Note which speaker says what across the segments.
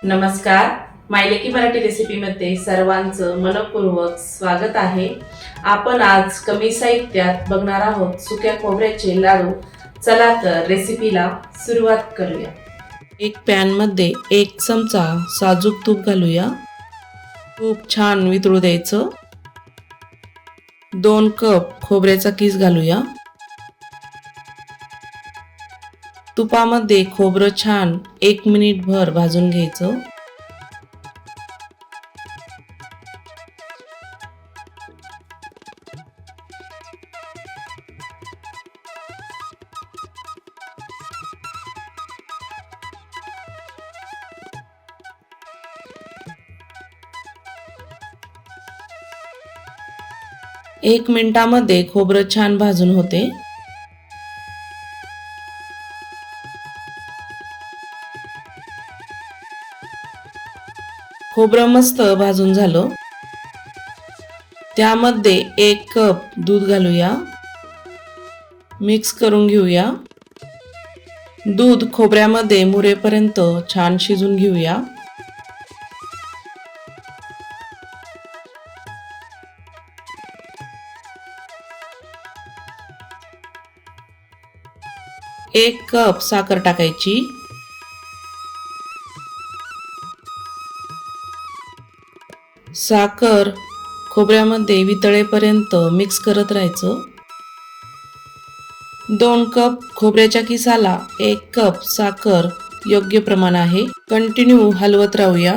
Speaker 1: नमस्कार. मायलेकी मराठी रेसिपीमध्ये सर्वांचं मनपूर्वक स्वागत आहे. आपण आज कमी साहित्यात बघणार आहोत सुक्या खोबऱ्याचे लाडू. चला तर रेसिपीला सुरुवात करूया. एक पॅनमध्ये 1 चमचा साजूक तूप घालूया. तूप छान वितळू द्यायचं. 2 कप खोबऱ्याचा किस घालूया. तुपामध्ये खोबरं छान 1 मिनिटभर भाजून घ्यायचं. एक मिनिटामध्ये खोबरं छान भाजून होते. खोबरं मस्त भाजून झालं. त्यामध्ये 1 कप दूध घालूया. मिक्स करून घेऊया. दूध खोबऱ्यामध्ये मुरेपर्यंत छान शिजून घेऊया. एक कप साखर टाकायची. साखर खोबऱ्यामध्ये वितळेपर्यंत मिक्स करत राहायचं. 2 कप खोबऱ्याच्या किसाला 1 कप साखर योग्य प्रमाण आहे. कंटिन्यू हलवत राहूया.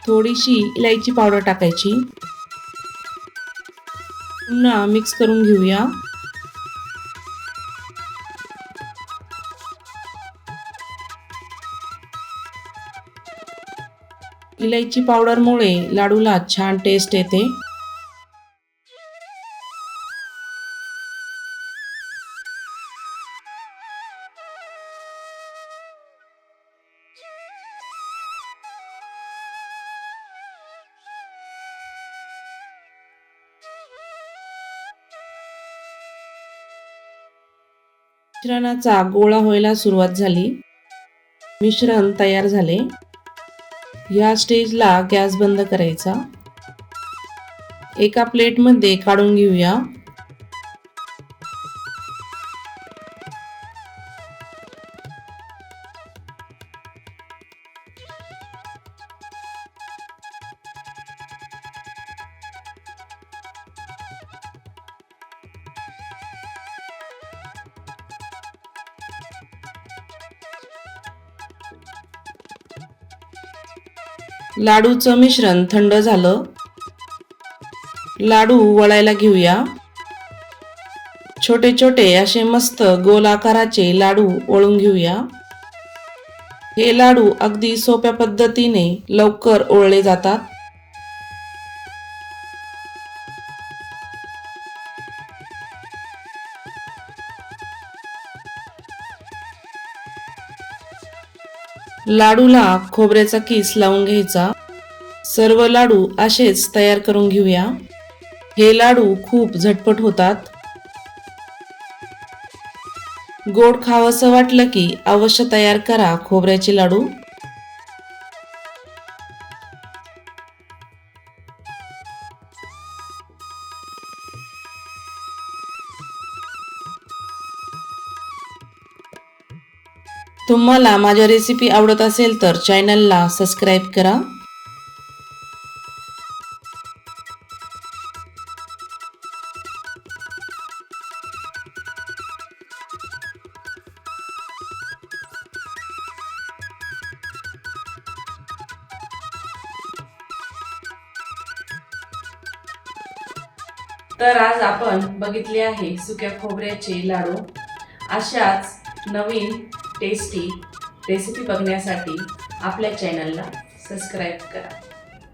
Speaker 1: थोडीशी इलायची पावडर टाकायची. पुन्हा मिक्स करून घेऊया. इलायची पावडरमुळे लाडूला छान टेस्ट येते. मिश्रणाचा गोळा व्हायला सुरुवात झाली. मिश्रण तयार झाले. या स्टेजला गॅस बंद करायचा. एका प्लेटमध्ये काढून घेऊया. लाडूचं मिश्रण थंड झालं. लाडू वळायला घेऊया. छोटे छोटे असे मस्त गोल आकाराचे लाडू वळून घेऊया. हे लाडू अगदी सोप्या पद्धतीने लवकर वळले जातात. लाडूला खोबऱ्याचा किस लावून घ्यायचा. सर्व लाडू असेच तयार करून घेऊया. हे लाडू खूप झटपट होतात. गोड खावंसं वाटलं की अवश्य तयार करा खोबऱ्याचे लाडू. तुम्हाला माझ्या रेसिपी आवडत असेल तर चॅनलला सबस्क्राईब करा. तर आज आपण बघितले आहे सुक्या खोबऱ्याचे लाडू. अशाच नवीन टेस्टी रेसिपी बघण्यासाठी आपल्या चॅनलला सबस्क्राईब करा.